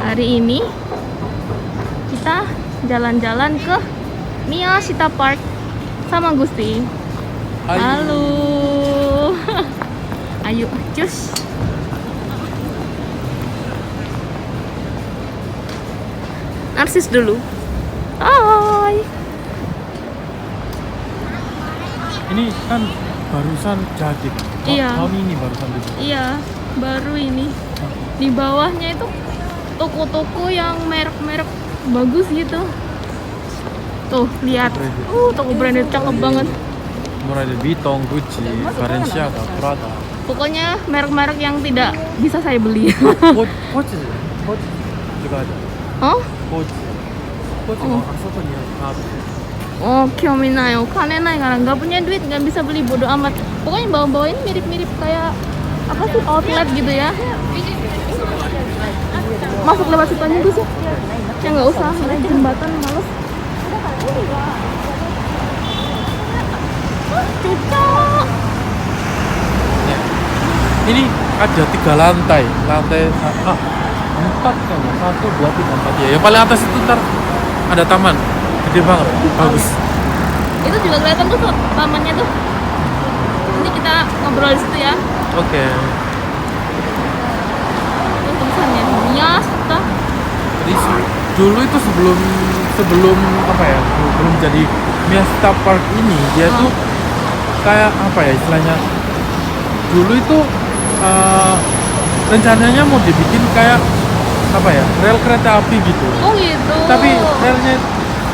Hari ini kita jalan-jalan ke Miyashita Park sama Gusti. Halo. Ayo, cus. Narsis dulu. Hai. Ini kan barusan jadi. Iya. Tahun ini barusan jadi. Iya, baru ini. Di bawahnya itu toko-toko yang merek-merek bagus gitu. Tuh, lihat. Toko branded cakep banget. Mulai dari Vuitton, Gucci, Balenciaga, Prada. Pokoknya merek-merek yang tidak bisa saya beli. Coach juga ada. Oh? Coach Oh. asoko nih Oh, kyominayo. Kanenai karena nggak punya duit, nggak bisa beli, bodo amat. Pokoknya bawa-bawa ini mirip-mirip kayak apa sih, outlet gitu ya. Masuk lewat situ aja gue sih. Ya nggak usah naik jembatan, males. Cocok. Ini ada 3 lantai. Lantai 4 kan? 1, 2, 3, 4 ya. Yang paling atas itu ntar ada taman. Gede banget, bagus. Itu juga kelihatan tuh tamannya tuh. Nanti kita ngobrol di situ ya. Oke. Itu tulisannya Miyashita. Jadi dulu itu sebelum apa ya? Belum jadi Miyashita Park ini, dia tuh kayak apa ya istilahnya? Dulu itu rencananya mau dibikin kayak apa ya? Rel kereta api gitu. Oh gitu. Tapi relnya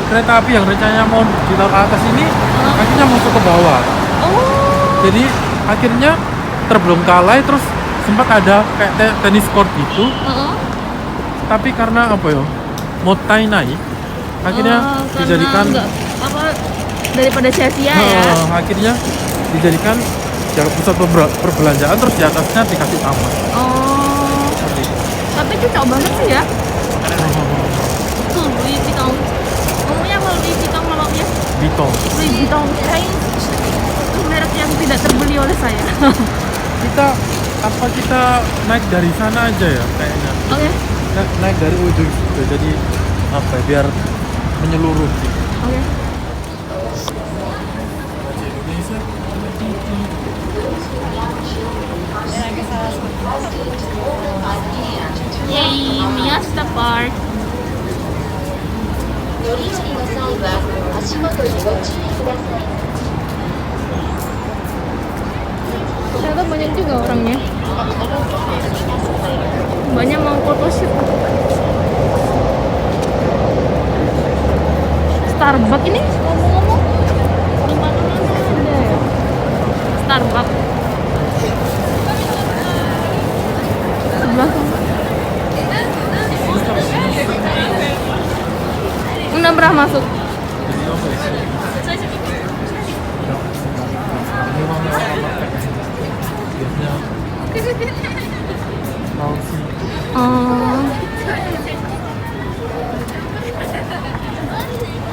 kereta api yang rencananya mau ditaruh ke atas ini akhirnya masuk ke bawah. Oh. Jadi akhirnya terbengkalai, terus sempat ada kayak tenis court gitu. Tapi karena apa ya, motai naik, akhirnya dijadikan apa, daripada sia-sia ya. Akhirnya dijadikan jalan pusat perbelanjaan, terus di atasnya dikasih taman. Oh. Seperti itu. Tapi cocok banget sih ya. Tuh, Louis Vuitton. Ngomongnya apa Louis Vuitton namanya? Vuitton. Louis Vuitton. Itu merek yang tidak terbeli oleh saya. Kita naik dari sana aja ya kayaknya. Oke. Naik dari ujung situ, jadi apa ya, biar menyeluruh gitu. Oke. Yay, Miyashita Park. Ternyata banyak juga orangnya. Banyak mau photoshoot. Starbucks ini ngomong-ngomong di mana-mana ada ya. Starbucks. Sebelah sana. Udah pernah masuk. Oh.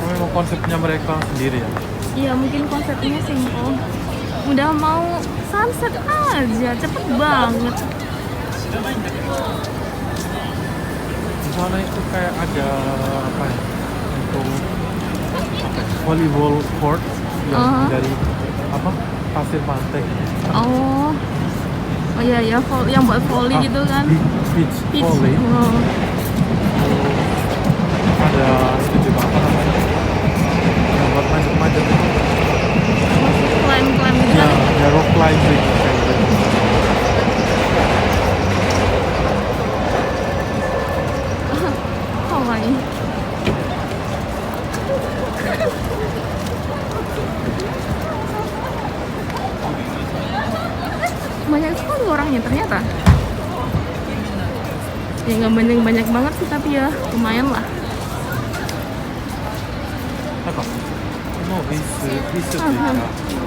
Memang konsepnya mereka sendiri ya. Iya, mungkin konsepnya simple. Udah mau sunset aja, cepet banget. Di sana itu kayak ada apa ya, untuk apa ya, volleyball court yang dari apa, pasir pantai gitu. Oh iya ya, yang buat volley gitu kan. Beach volley. Oh. Ada itu juga apa namanya, yang buat manjat-manjat itu. Climb gitu Ya, kan. ada rock climbing kayak gitu. Hawaii. Banyak sekali orangnya ternyata. Ya nggak banyak banget sih, tapi ya lumayan lah. Apa? Mau bisu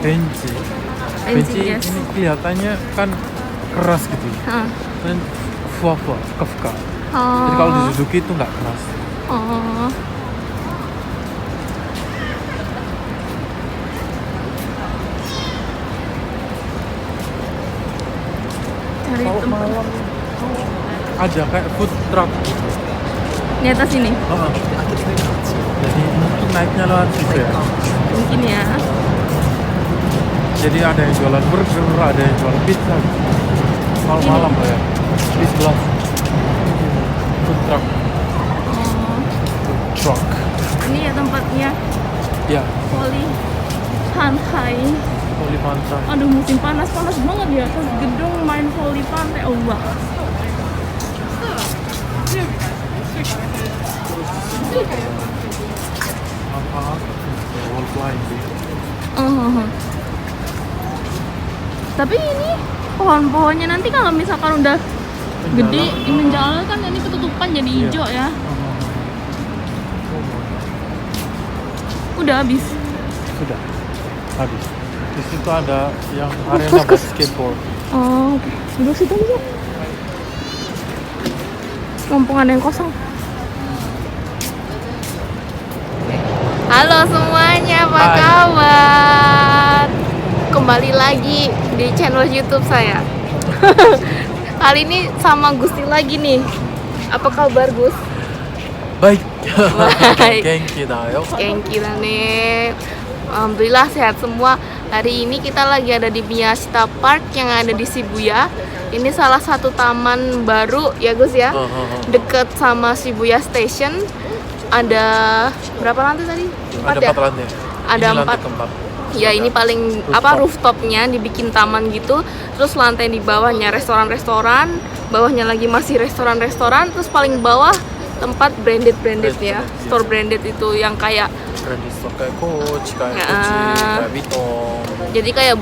benci. Benci yes. ini kelihatannya kan keras gitu. Dan fuwa-fuwa, fuka-fuka. Jadi kalau diduduki itu nggak keras. Oh. Cari Kalau tempat. malam ada kayak food truck gitu. Di atas ini. Oh, jadi mungkin naiknya lewat situ ya. Mungkin ya. Jadi ada yang jualan burger, ada yang jualan pizza. Malam-malam lah ya. Di sebelah food truck. Oh, Truck. ini ya tempatnya Ya, Poli Pantai. Poli Pantai. Aduh, musim panas banget di atas gedung main voli pantai. Oh wah. Apa? Wall climbing. Tapi ini pohon-pohonnya nanti kalau misalkan udah gede, menjalar kan ini ketutupan jadi Iya. hijau ya. Udah habis. Sudah habis. Di situ ada yang arena buat skateboard. Oh, oke. Duduk situ aja. Mumpung ada yang kosong. Halo semuanya, apa Hai. kabar? Kembali lagi di channel YouTube saya. Kali ini sama Gusti lagi nih. Apa kabar, Gus? Baik. Baik. Geng kita, yuk. Geng kita nih. Alhamdulillah sehat semua. Hari ini kita lagi ada di Miyashita Park yang ada di Shibuya. Ini salah satu taman baru ya Gus ya. Deket sama Shibuya Station. Ada berapa lantai tadi? Ada ya? 4 lantai. Ada Ini lantai 4. keempat. Ya ini paling rooftopnya dibikin taman gitu. Terus lantai di bawahnya restoran-restoran, bawahnya lagi masih restoran-restoran, terus paling bawah tempat branded ya, store branded itu yang kayak Branded store kayak Coach, kayak Ya. Gucci, kayak Vuitton. jadi kayak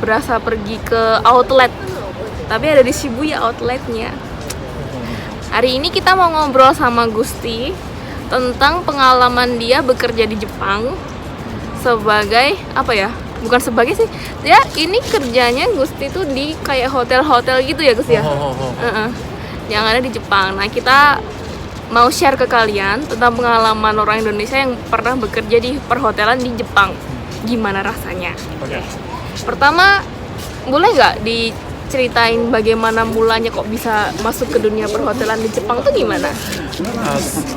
berasa pergi ke outlet. Tapi ada di Shibuya outletnya. Hari ini kita mau ngobrol sama Gusti tentang pengalaman dia bekerja di Jepang sebagai apa ya? Bukan sebagai sih. Ya, ini kerjanya Gusti tuh di kayak hotel-hotel gitu ya, Gus ya. Yang ada di Jepang. Nah, kita mau share ke kalian tentang pengalaman orang Indonesia yang pernah bekerja di perhotelan di Jepang. Gimana rasanya? Oke. Pertama, boleh nggak diceritain bagaimana mulanya kok bisa masuk ke dunia perhotelan di Jepang tuh gimana?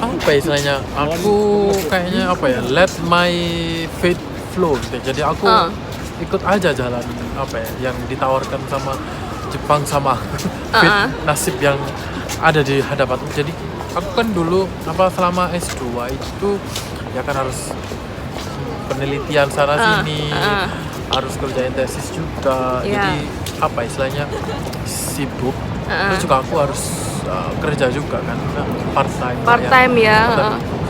Apa ya istilahnya? Aku kayaknya apa ya? Let my fate flow gitu. Jadi aku ikut aja jalan apa ya yang ditawarkan sama Jepang sama fit nasib yang ada di hadapanku. Jadi aku kan dulu selama S2 itu ya kan harus penelitian sana sini, harus kerjain tesis juga. Jadi apa istilahnya sibuk. Terus juga aku harus kerja juga kan, part time ya.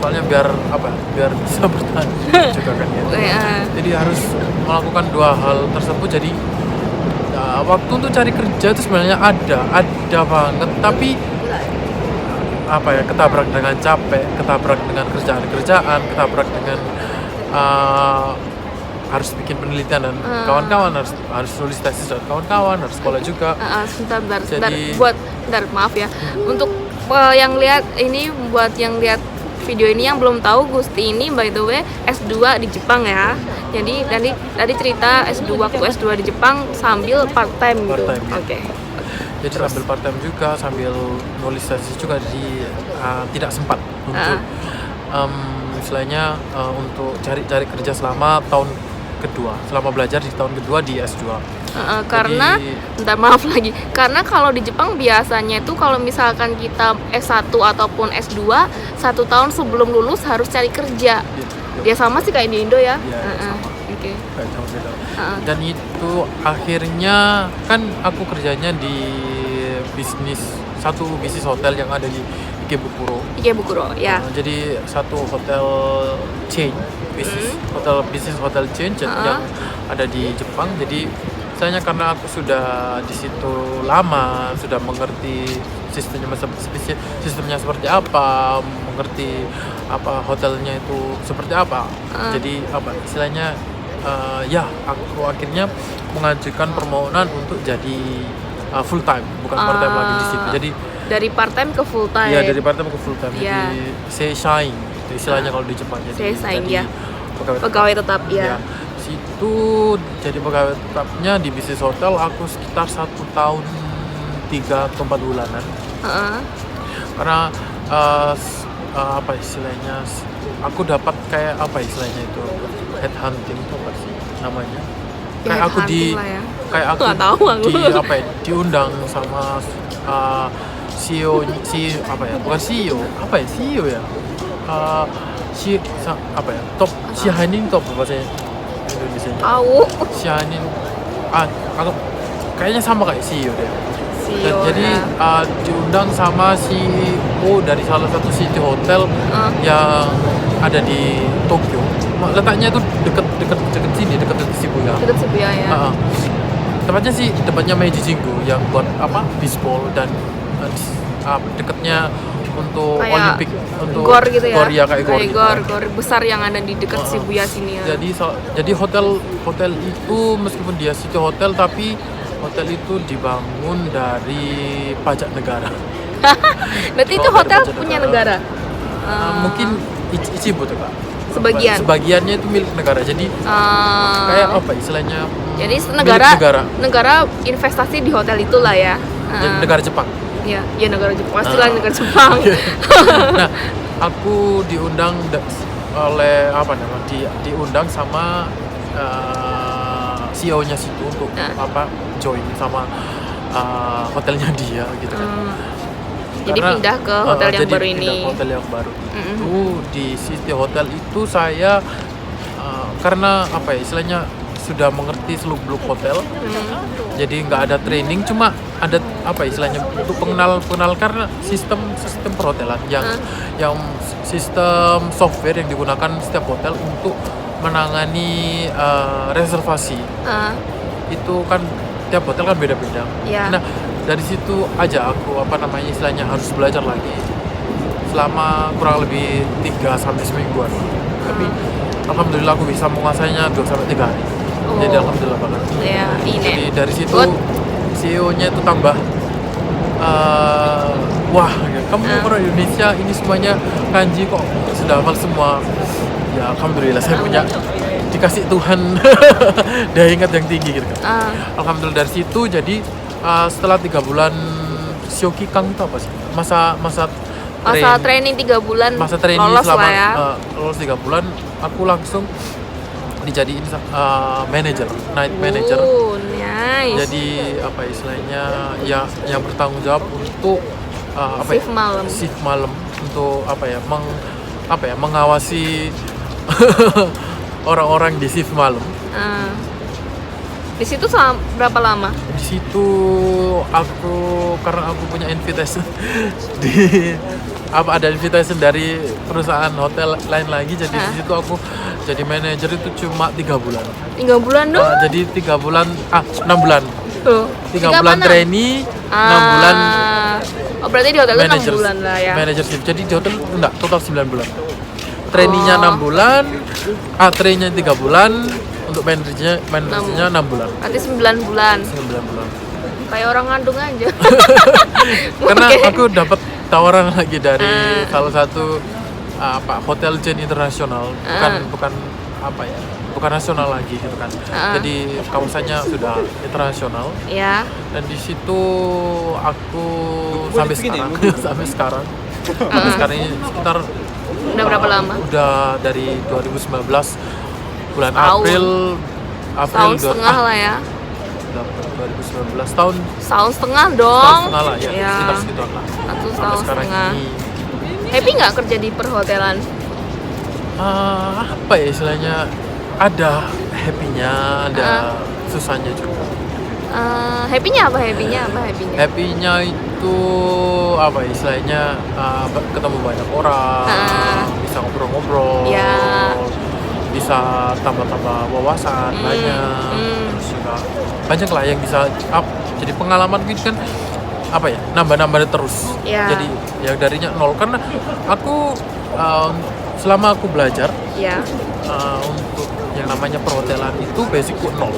Soalnya biar bisa bertahan juga kan ya. Jadi harus melakukan dua hal tersebut. Jadi waktu untuk cari kerja itu sebenarnya ada banget, tapi ketabrak dengan capek, ketabrak dengan kerjaan, ketabrak dengan harus bikin penelitian dan kawan-kawan harus nulis tesis dan kawan-kawan harus sekolah juga. Sebentar, maaf ya. Untuk yang lihat ini, buat yang lihat video ini yang belum tahu, Gusti ini by the way S2 di Jepang ya. Jadi tadi cerita waktu S2 di Jepang sambil part time gitu. Oke. Jadi sambil part time juga, sambil nulis tesis juga. Jadi tidak sempat untuk istilahnya untuk cari kerja selama tahun kedua, selama belajar di tahun kedua di S2. Karena karena kalau di Jepang biasanya itu kalau misalkan kita S1 ataupun S2 1 tahun sebelum lulus harus cari kerja. Ya sama sih kayak di Indo ya. Oke. Dan itu akhirnya kan aku kerjanya di satu bisnis hotel yang ada di Ikebukuro ya. Jadi satu hotel chain bisnis hotel chain yang ada di Jepang. Jadi misalnya karena aku sudah di situ lama, sudah mengerti sistemnya seperti apa, mengerti hotelnya itu seperti apa. Jadi istilahnya aku akhirnya mengajukan permohonan untuk jadi full time, bukan part time lagi di situ. Jadi dari part time ke full time. Iya, dari part time ke full time. Jadi seishain itu istilahnya kalau di Jepang. Jadi seishain ya. Pegawai tetap ya. Situ jadi pegawai tetapnya di bisnis hotel aku sekitar 1 tahun 3 atau 4 bulanan. Karena apa istilahnya, aku dapat kayak apa istilahnya itu, headhunting itu apa sih namanya, Ya, kayak aku di headhunting lah ya. kayak aku Nggak tahu aku. di apa ya, diundang sama CEO apa ya, bukan CEO, apa ya, CEO ya, apa ya, top Shihanin, top bahasa Indonesia, Tahu. Shihanin, aku kayaknya sama kayak CEO deh. CEO Jadi ya. diundang sama CEO dari salah satu city hotel yang ada di Tokyo. Letaknya itu deket sini, deket Shibuya. Deket Shibuya ya. Tempatnya sih tempatnya Meiji Jingu yang buat apa, baseball, dan deketnya untuk Kayak Olimpik, untuk gor gitu ya. Gor ya, kayak gor gitu. Gor besar yang ada di dekat Shibuya sini ya. Jadi hotel itu meskipun dia city hotel, tapi hotel itu dibangun dari pajak negara. Berarti itu Kalau hotel dari pajak punya negara. Mungkin Ichibu tuh Kak. Sebagian. Sebagiannya itu milik negara. Jadi kayak apa istilahnya? Jadi milik negara investasi di hotel itulah ya. Jadi negara Jepang. Ya negara Jepang. Pastilah negara Jepang. Nah, aku diundang oleh apa namanya? Diundang sama CEO-nya situ untuk apa, join sama hotelnya dia gitu kan. Jadi pindah ke hotel yang baru ini. Pindah ke hotel yang baru itu di City Hotel itu saya karena apa ya istilahnya, sudah mengerti seluk-beluk hotel. Jadi nggak ada training, cuma ada apa istilahnya untuk pengenal karena sistem perhotelan yang sistem software yang digunakan setiap hotel untuk menangani reservasi. Itu kan tiap hotel kan beda-beda. Ya. Nah, dari situ aja aku apa namanya istilahnya harus belajar lagi selama kurang lebih 3 sampai semingguan. Tapi alhamdulillah aku bisa menguasainya 2 sampai 3 hari. Jadi alhamdulillah banget. Ya, Jadi dari situ CEO-nya itu tambah wah, kamu orang Indonesia ini semuanya kanji kok sudah hafal semua. Ya alhamdulillah saya punya dikasih Tuhan daya ingat yang tinggi gitu kan. Alhamdulillah dari situ. Jadi setelah 3 bulan Shoki Kang itu apa sih? Masa training 3 bulan. Masa training lolos selama lah ya. Lolos 3 bulan, aku langsung dijadiin manager, night manager. Nice. Jadi apa istilahnya ya, yang bertanggung jawab untuk shift malam untuk apa ya, mengawasi orang-orang di shift malam. Di situ selama berapa lama? Di situ karena aku punya invitation ada invitation dari perusahaan hotel lain lagi, jadi di situ aku jadi manajer itu cuma 3 bulan. 3 bulan doang? Jadi 3 bulan, 6 bulan. 3 bulan trainee, 6 bulan. Oh, berarti di hotel itu 6 bulan lah ya. Managership. Jadi di hotel enggak, total 9 bulan. Trainee-nya 6 bulan, trainee-nya 3 bulan, untuk manajernya 6 bulan. Berarti 9 bulan. 9 bulan. Kayak orang ngandung aja. Karena aku dapat tawaran lagi dari salah satu hotel chain internasional, bukan nasional lagi gitu kan. Jadi kawasannya sudah internasional. Ya. Dan di situ aku sampai sekarang ini sekitar udah berapa lama? Udah dari 2019 bulan April tahun setengah lah ya. 2019 tahun setengah dong. Tahun setengah lah ya. Sekitar lah. Tahun setengah. Happy nggak kerja di perhotelan? Apa ya istilahnya, ada happy-nya, ada susahnya juga. Happy-nya apa? Happy-nya itu apa istilahnya, ketemu banyak orang, bisa ngobrol-ngobrol, bisa tambah-tambah wawasan banyak, terus juga banyak lah yang bisa jadi pengalaman gitu kan, apa ya, nambah terus. Jadi yang darinya 0, karena aku selama aku belajar untuk yang namanya perhotelan itu basicku 0.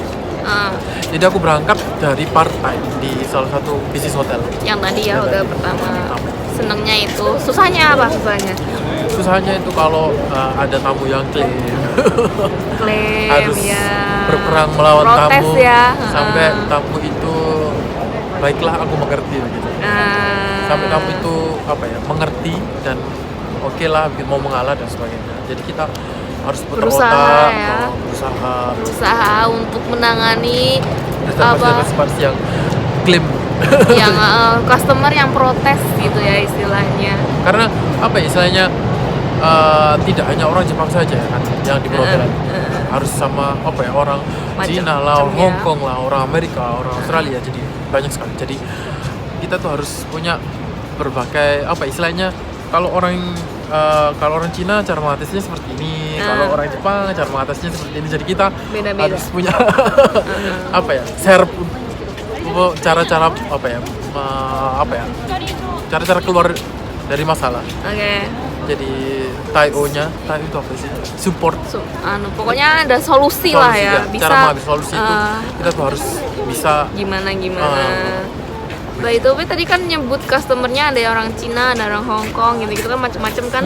Jadi aku berangkat dari part time di salah satu bisnis hotel. Yang tadi ya, hotel pertama. Senengnya itu, susahnya apa susahnya? Susahnya itu kalau ada tamu yang klaim harus berperang melawan protes tamu ya. Sampai tamu itu baiklah aku mengerti gitu. sampai kamu itu apa ya mengerti dan oke lah mau mengalah dan sebagainya. Jadi kita harus putar Berusaha, otak, ya. berusaha Untuk menangani reservasi yang klaim. yang customer yang protes gitu ya istilahnya. Karena apa ya istilahnya tidak hanya orang Jepang saja kan yang di perhotelan. Harus sama apa ya orang Cina lah, orang Hong Kong lah, orang Amerika, orang Australia, jadi banyak sekali. Jadi kita tuh harus punya berbagai apa istilahnya kalau orang Cina cara mengatasinya seperti ini, kalau orang Jepang cara mengatasinya seperti ini. Jadi kita Beda-beda. harus punya apa ya share cara-cara cara-cara keluar dari masalah. Oke. Jadi TAIO itu apa sih? Support. Pokoknya ada solusi lah ya. Bisa cara mengambil solusi itu kita tuh harus bisa gimana. Nah itu tadi kan nyebut customernya ada orang Cina, ada orang Hong Kong gitu kan macam-macam kan.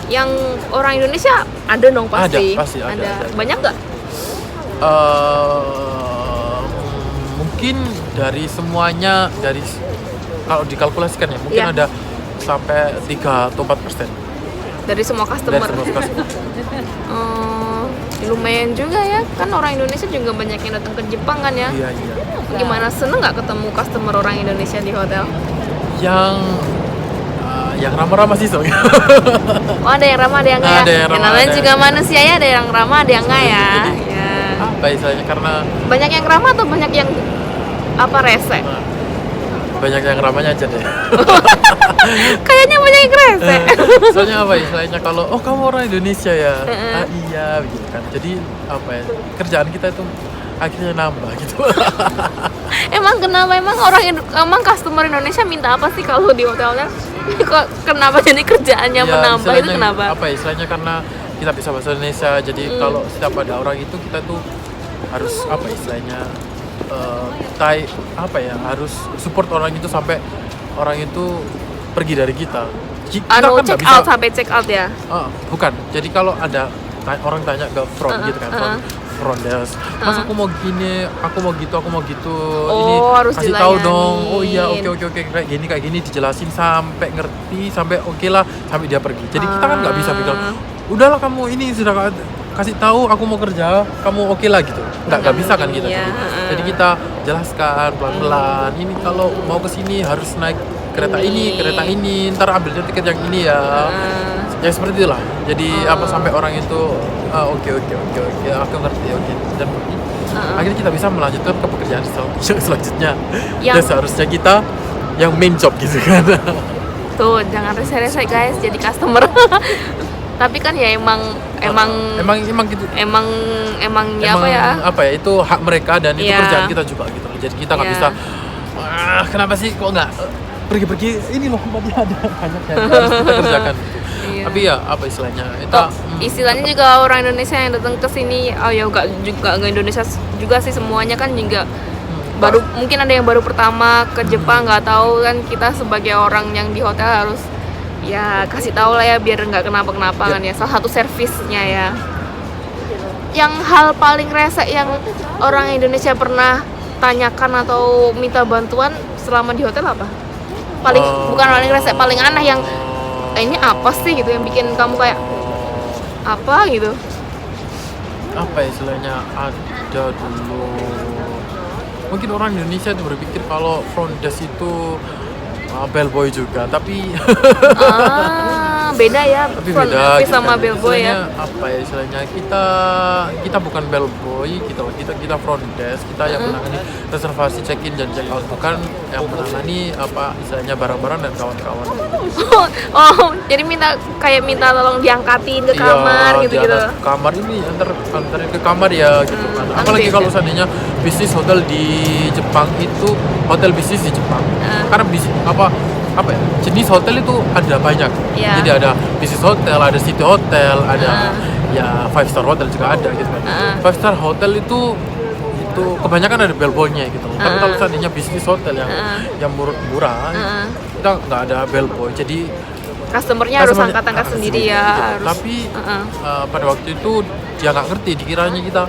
Yang orang Indonesia ada dong pasti. Pasti ada. Banyak nggak? Mungkin dari semuanya kalau dikalkulasikan ya mungkin ada sampai 3 atau 4% dari semua customer. Lumayan juga ya, kan orang Indonesia juga banyak yang datang ke Jepang kan ya. Iya. Gimana, seneng nggak ketemu customer orang Indonesia di hotel? Yang ramah-ramah sih soalnya. Oh ada yang ramah, ada yang nggak ya? Namanya juga manusia ya, ada yang ramah, ada yang nggak ya. Apa istilahnya karena banyak yang ramah atau banyak yang rese? Banyak yang ramahnya aja deh. Kayaknya banyak yang rese. Soalnya apa istilahnya kalau kamu orang Indonesia ya, iya gitu kan. Jadi apa ya kerjaan kita itu akhirnya nambah gitu. Emang kenapa emang customer Indonesia minta apa sih kalau di hotelnya? Kok kenapa jadi kerjaannya menambah itu kenapa? Apa istilahnya karena kita bisa bahasa Indonesia. Jadi kalau setiap ada orang itu kita tuh harus apa istilahnya harus support orang itu sampai orang itu pergi dari kita. Kita kan check bisa, out sampai check out ya? Bukan. Jadi kalau ada orang tanya ke front gitu kan, front desk, mas aku mau gini, aku mau gitu, ini harus kasih tahu dong. Oh iya, oke kayak gini dijelasin sampai ngerti, sampai oke lah, sampai dia pergi. Jadi kita kan nggak bisa bilang, udahlah kamu ini sudah kasih tahu aku mau kerja, kamu oke lah gitu. Nggak bisa kan kita. Jadi kita jelaskan pelan-pelan. Ini kalau mau ke sini harus naik kereta ini, ntar ambil tiket yang ini ya. Ya seperti itulah. Jadi sampai orang itu oke, aku ngerti, dan akhirnya kita bisa melanjutkan ke pekerjaan selanjutnya. Dan seharusnya kita yang main job gitu kan. Tuh, jangan rese-rese guys jadi customer. Tapi kan ya emang gitu. Apa ya? Itu hak mereka dan itu kerjaan kita juga gitu. Jadi kita nggak bisa kenapa sih kok nggak pergi ini loh tempatnya ada banyak yang harus kita kerjakan gitu. Tapi ya apa istilahnya itu istilahnya juga orang Indonesia yang datang ke sini nggak Indonesia juga sih, semuanya kan juga baru, mungkin ada yang baru pertama ke Jepang, nggak tahu kan. Kita sebagai orang yang di hotel harus ya kasih tahu lah ya biar nggak kenapa-kenapa kan ya. Salah satu servisnya ya. Yang hal paling rese yang orang Indonesia pernah tanyakan atau minta bantuan selama di hotel apa? Bukan paling rese, paling aneh yang ini apa sih gitu yang bikin kamu kayak apa gitu? Apa istilahnya ada dulu. Mungkin orang Indonesia itu berpikir kalau front desk itu bellboy juga, tapi beda ya. Tapi beda sama bellboy ya. Apa ya istilahnya kita bukan bellboy, kita front desk, kita yang menangani reservasi check-in dan check-out, bukan yang menangani apa istilahnya barang-barang dan kawan-kawan. Jadi minta tolong diangkatin ke kamar gitu. Kamar ini antarin ke kamar ya gitu kan. Apalagi kalau seandainya bisnis hotel di Jepang itu hotel bisnis di Jepang. Karena apa ya, jenis hotel itu ada banyak. Jadi ada bisnis hotel, ada city hotel, ada ya 5-star hotel juga ada gitu kan. 5-star hotel itu kebanyakan ada bellboy-nya gitu. Tapi kalau seandainya bisnis hotel yang murah kita nggak ada bellboy. Jadi customernya harus angkat sendiri ya. Gitu. Harus. Tapi pada waktu itu dia nggak ngerti, dikiranya kita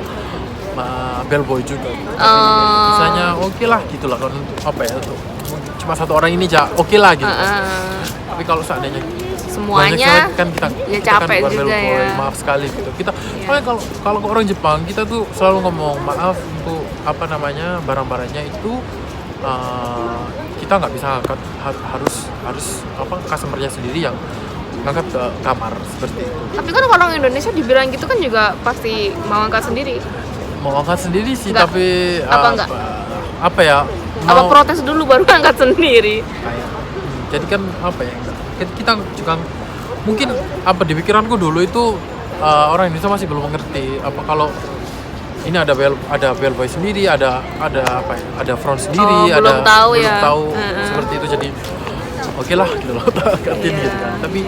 bellboy juga. Misalnya oke lah gitulah kan apa ya tuh. cuma satu orang ini aja oke lah gitu. Heeh. Tapi kalau seandainya banyak Semuanya banget kan kita ya kita kan capek bukan juga bellboy, ya. maaf sekali gitu. Kita Iya. makanya kalau ke orang Jepang kita tuh selalu ngomong maaf untuk apa namanya barang-barangnya itu kita nggak bisa angkat, harus apa customernya sendiri yang ngangkat ke kamar seperti itu. Tapi kan orang Indonesia dibilang gitu kan juga pasti mau angkat sendiri. Mau angkat sendiri sih Nggak. tapi Apa nggak? apa ya Apa protes dulu baru angkat sendiri? kayak jadi kan apa ya kita juga mungkin apa di pikiranku dulu itu orang Indonesia masih belum mengerti apa kalau ini ada bellboy sendiri, ada apa ya, ada front sendiri, belum tahu belum ya. tahu seperti itu, jadi oke lah gitu loh, tak angkatin Iya, gitu kan. Tapi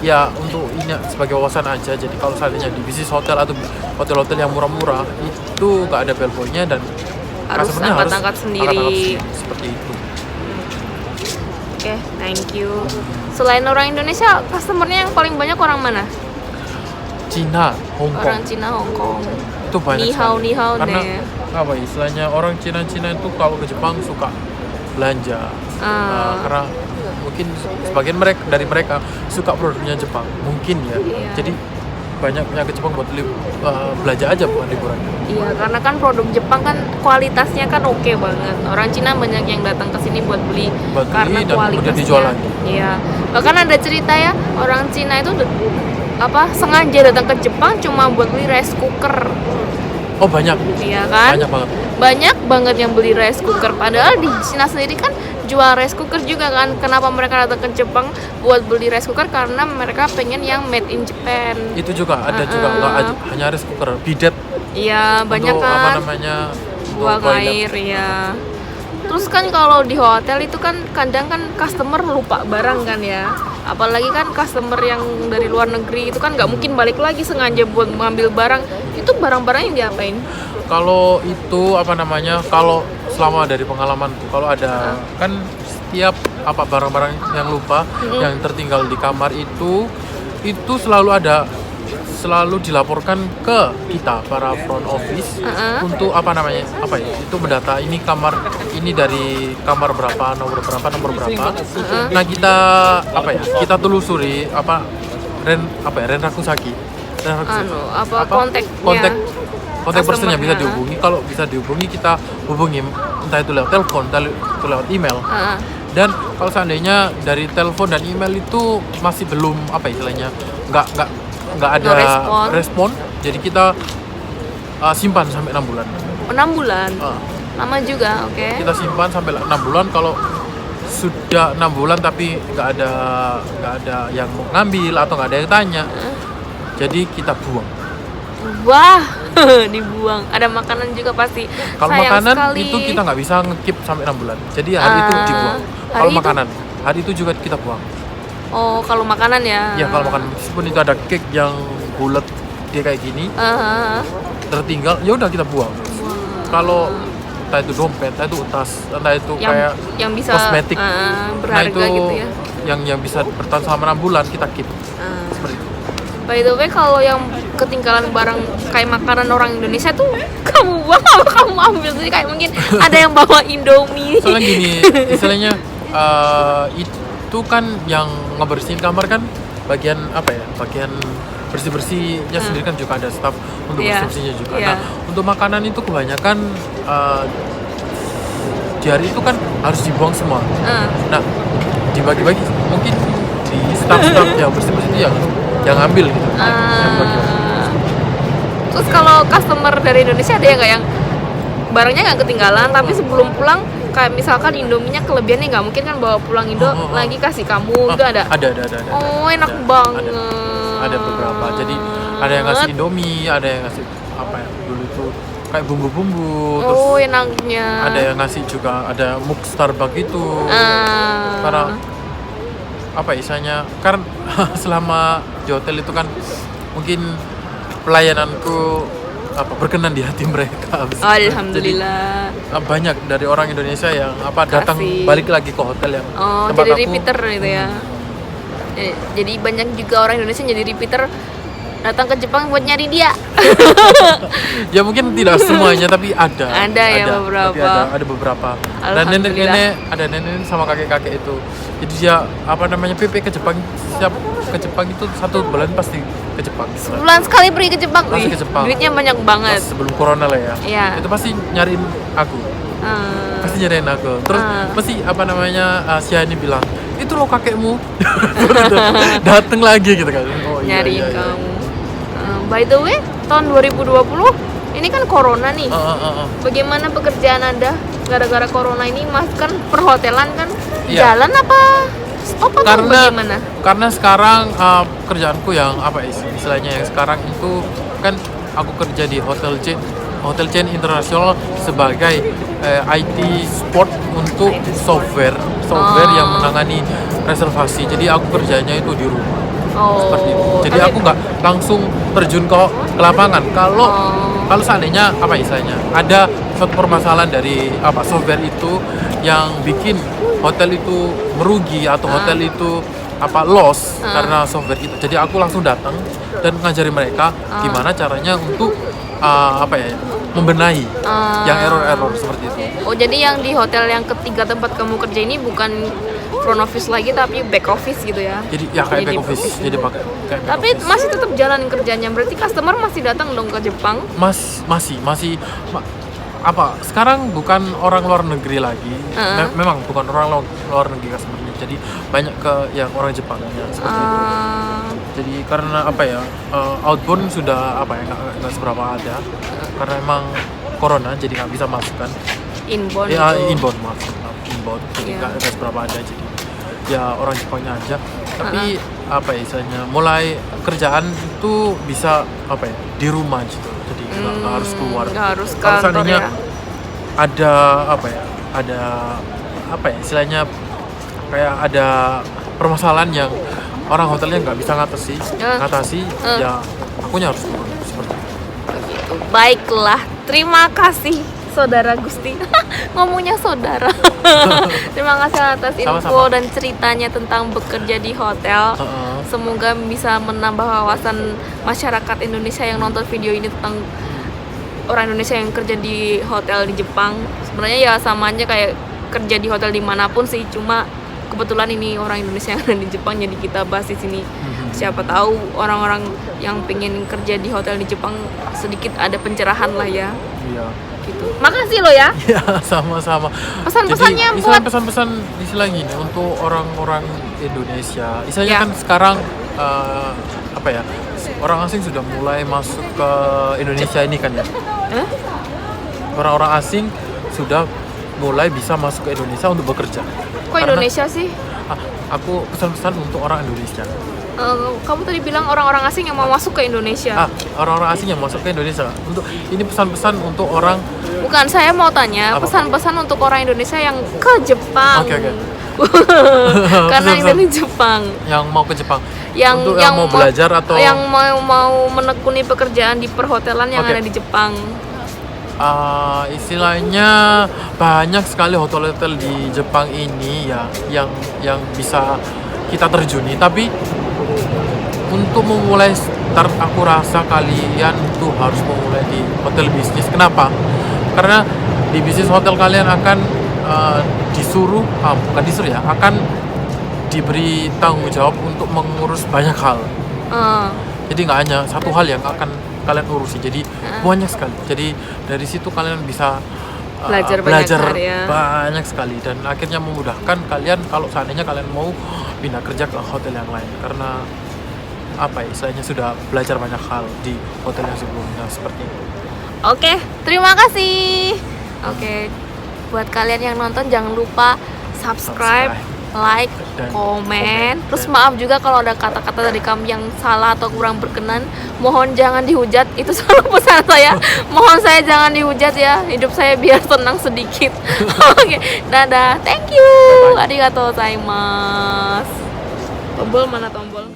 ya untuk ini sebagai wawasan aja, jadi kalau seandainya di bisnis hotel atau hotel-hotel yang murah-murah itu nggak ada bellboynya dan Harus customernya angkat-angkat sendiri. angkat-angkat seperti itu. Oke, thank you. Selain orang Indonesia, customernya yang paling banyak orang mana? Cina, Hong Kong Orang Cina, Hong Kong. itu banyak sekali. Ni hao Karena deh. apa istilahnya orang Cina itu kalau ke Jepang suka belanja. Karena mungkin sebagian dari mereka suka produknya Jepang mungkin ya. Iya. Jadi banyak yang ke Jepang buat belanja aja bukan liburan. Iya, karena kan produk Jepang kan kualitasnya kan oke banget. Orang Cina banyak yang datang ke sini buat beli karena dan kemudian kualitasnya. dijual lagi. Iya. Bahkan ada cerita ya, orang Cina itu sengaja datang ke Jepang cuma buat beli rice cooker. Oh banyak, Iya kan? banyak banget. Banyak banget yang beli rice cooker, padahal di Cina sendiri kan jual rice cooker juga kan. Kenapa mereka datang ke Jepang buat beli rice cooker? Karena mereka pengen yang made in Japan. Itu juga ada juga nggak hanya rice cooker, bidet Iya, banyak untuk kan apa namanya buang toilet. air ya. Terus kan kalau di hotel itu kan kadang kan customer lupa barang kan ya. Apalagi kan customer yang dari luar negeri itu kan nggak mungkin balik lagi sengaja buat mengambil barang. Itu barang-barang yang diapain? Kalau itu apa namanya, kalau selama dari pengalamanku, kalau ada kan setiap apa barang-barang yang lupa yang tertinggal di kamar itu selalu dilaporkan ke kita para front office untuk apa namanya itu mendata ini kamar ini dari kamar berapa nomor berapa. Nah kita kita telusuri Renrakusaki Kontaknya. kontak personnya bisa Customer-nya. dihubungi. Kalau bisa dihubungi kita hubungi entah itu lewat telepon, entah itu lewat email. Dan kalau seandainya dari telepon dan email itu masih belum istilahnya nggak ada respon, jadi kita simpan sampai 6 bulan. 6 bulan. Lama juga, oke. Kita simpan sampai 6 bulan. Kalau sudah 6 bulan tapi nggak ada yang mau ngambil atau nggak ada yang tanya, jadi kita buang. Wah, dibuang. Ada makanan juga pasti. Kalau Sayang makanan sekali. itu kita nggak bisa ngekip sampai 6 bulan, jadi hari itu dibuang. Kalau hari itu? makanan hari itu juga kita buang. Oh, kalau makanan ya. Ya kalau makanan, meskipun itu ada cake yang bulat dia kayak gini tertinggal, ya udah kita buang. Kalau entah itu dompet, entah itu tas, entah itu kayak yang bisa kosmetik, berharga nah itu gitu ya. yang bisa bertahan selama 6 bulan kita keep seperti itu. By the way, kalau yang ketinggalan barang kayak makanan orang Indonesia tuh kamu buang apa kamu ambil sih? Kayak mungkin ada yang bawa Indomie. Soalnya gini, istilahnya itu kan yang ngebersihin kamar kan bagian bagian bersih-bersihnya sendiri kan juga ada staff untuk bersih-bersihnya juga. Nah, untuk makanan itu kebanyakan di hari itu kan harus dibuang semua. Nah, dibagi-bagi mungkin di staff-staff yang bersih-bersih itu yang ngambil gitu. Yang bagi-bagi. Terus kalau customer dari Indonesia ada nggak yang barangnya nggak ketinggalan tapi sebelum pulang kayak misalkan Indominya kelebihannya nggak mungkin kan bawa pulang Indo lagi kasih kamu itu ada? Ada. Oh, enak banget. Ada beberapa. Jadi ada yang ngasih Indomie, ada yang ngasih dulu itu kayak bumbu-bumbu. Terus Oh, enaknya. ada yang ngasih juga ada mug Starbucks itu. Karena istilahnya kan selama di hotel itu kan mungkin pelayananku berkenan di hati mereka. Alhamdulillah. Jadi, banyak dari orang Indonesia yang datang balik lagi ke hotel yang jadi repeater gitu ya. Jadi banyak juga orang Indonesia jadi repeater datang ke Jepang buat nyari dia. Ya mungkin tidak semuanya tapi ada. Ada ya beberapa. Tapi ada beberapa. Dan nenek sama kakek-kakek itu. Jadi dia PP ke Jepang, siap ke Jepang itu 1 bulan pasti ke Jepang. Sebulan sekali pergi ke Jepang. Pasti ke Jepang. Duitnya banyak banget. Pas sebelum corona lah ya. Iya. Itu pasti nyariin aku. Pasti nyariin aku. Terus pasti si Hani bilang, itu loh kakekmu. Dateng lagi gitu kan. Oh, Nyariin iya. kamu. By the way, tahun 2020 ini kan corona nih. Bagaimana pekerjaan Anda gara-gara corona ini? Mas kan perhotelan kan jalan apa? Bagaimana? Karena sekarang kerjaanku yang istilahnya yang sekarang itu kan aku kerja di hotel chain internasional sebagai IT support untuk software yang menangani reservasi. Jadi aku kerjanya itu di rumah. Seperti itu. Jadi aku nggak langsung terjun ke lapangan. Kalau seandainya istilahnya ada suatu permasalahan dari software itu yang bikin hotel itu merugi atau hotel itu loss karena software itu. Jadi aku langsung datang dan ngajari mereka gimana caranya untuk membenahi yang error seperti itu. Oh, jadi yang di hotel yang ketiga tempat kamu kerja ini bukan front office lagi tapi back office gitu ya? Jadi ya kayak back office. Jadi pakai kayak tapi office. masih tetap jalan kerjanya. Berarti customer masih datang dong ke Jepang? Masih sekarang bukan orang luar negeri lagi. Memang bukan orang luar negeri customernya. Jadi banyak yang orang Jepangnya seperti itu. Jadi karena outbound sudah nggak seberapa ada karena emang corona jadi nggak bisa masukkan. Inbound Inbound jadi nggak seberapa ada, jadi ya orang Jepangnya aja. Tapi istilahnya mulai kerjaan itu bisa di rumah gitu, jadi nggak harus keluar. Nggak harus Kalau kantor seandainya ya. ada istilahnya kayak ada permasalahan yang orang hotelnya nggak bisa ngatasi, ya akunya harus keluar seperti itu. Begitu. Baiklah, terima kasih Saudara Gusti. Ngomongnya saudara. Terima kasih atas info Sama-sama. dan ceritanya tentang bekerja di hotel. Semoga bisa menambah wawasan masyarakat Indonesia yang nonton video ini tentang orang Indonesia yang kerja di hotel di Jepang. Sebenarnya ya sama aja kayak kerja di hotel dimanapun sih, cuma kebetulan ini orang Indonesia yang ada di Jepang jadi kita bahas di sini. Siapa tahu orang-orang yang pengen kerja di hotel di Jepang sedikit ada pencerahan lah ya. Iya. Gitu. Makasih lo ya. Ya, sama-sama. Pesan-pesannya Jadi, buat pesan-pesan istilahnya gini untuk orang-orang Indonesia. Istilahnya Ya. kan sekarang orang asing sudah mulai masuk ke Indonesia ini kan ya. Orang-orang asing sudah mulai bisa masuk ke Indonesia untuk bekerja. Kok Indonesia sih? Aku pesan-pesan untuk orang Indonesia. Kamu tadi bilang orang-orang asing yang mau masuk ke Indonesia. Orang-orang asing yang masuk ke Indonesia. Untuk ini pesan-pesan untuk orang. Bukan, saya mau tanya pesan-pesan untuk orang Indonesia yang ke Jepang. Oke. Karena ini di Jepang. Yang mau ke Jepang. Yang untuk yang mau belajar atau yang mau menekuni pekerjaan di perhotelan yang ada di Jepang. Istilahnya banyak sekali hotel-hotel di Jepang ini ya yang bisa kita terjuni, tapi untuk memulai start aku rasa kalian tuh harus memulai di hotel bisnis. Kenapa? Karena di bisnis hotel kalian akan akan diberi tanggung jawab untuk mengurus banyak hal. Jadi nggak hanya satu hal yang akan kalian urusi, jadi banyak sekali. Jadi dari situ kalian bisa belajar banyak sekali dan akhirnya memudahkan kalian kalau seandainya kalian mau pindah kerja ke hotel yang lain, karena istilahnya sudah belajar banyak hal di hotel yang sebelumnya seperti itu. Oke, terima kasih. Oke, buat kalian yang nonton jangan lupa subscribe, like, komen. Terus maaf juga kalau ada kata-kata dari kami yang salah atau kurang berkenan. Mohon jangan dihujat. Itu selalu pesan saya. Mohon saya jangan dihujat ya. Hidup saya biar tenang sedikit. Oke, dadah. Thank you. Arigatou gozaimasu. Tombol mana tombol?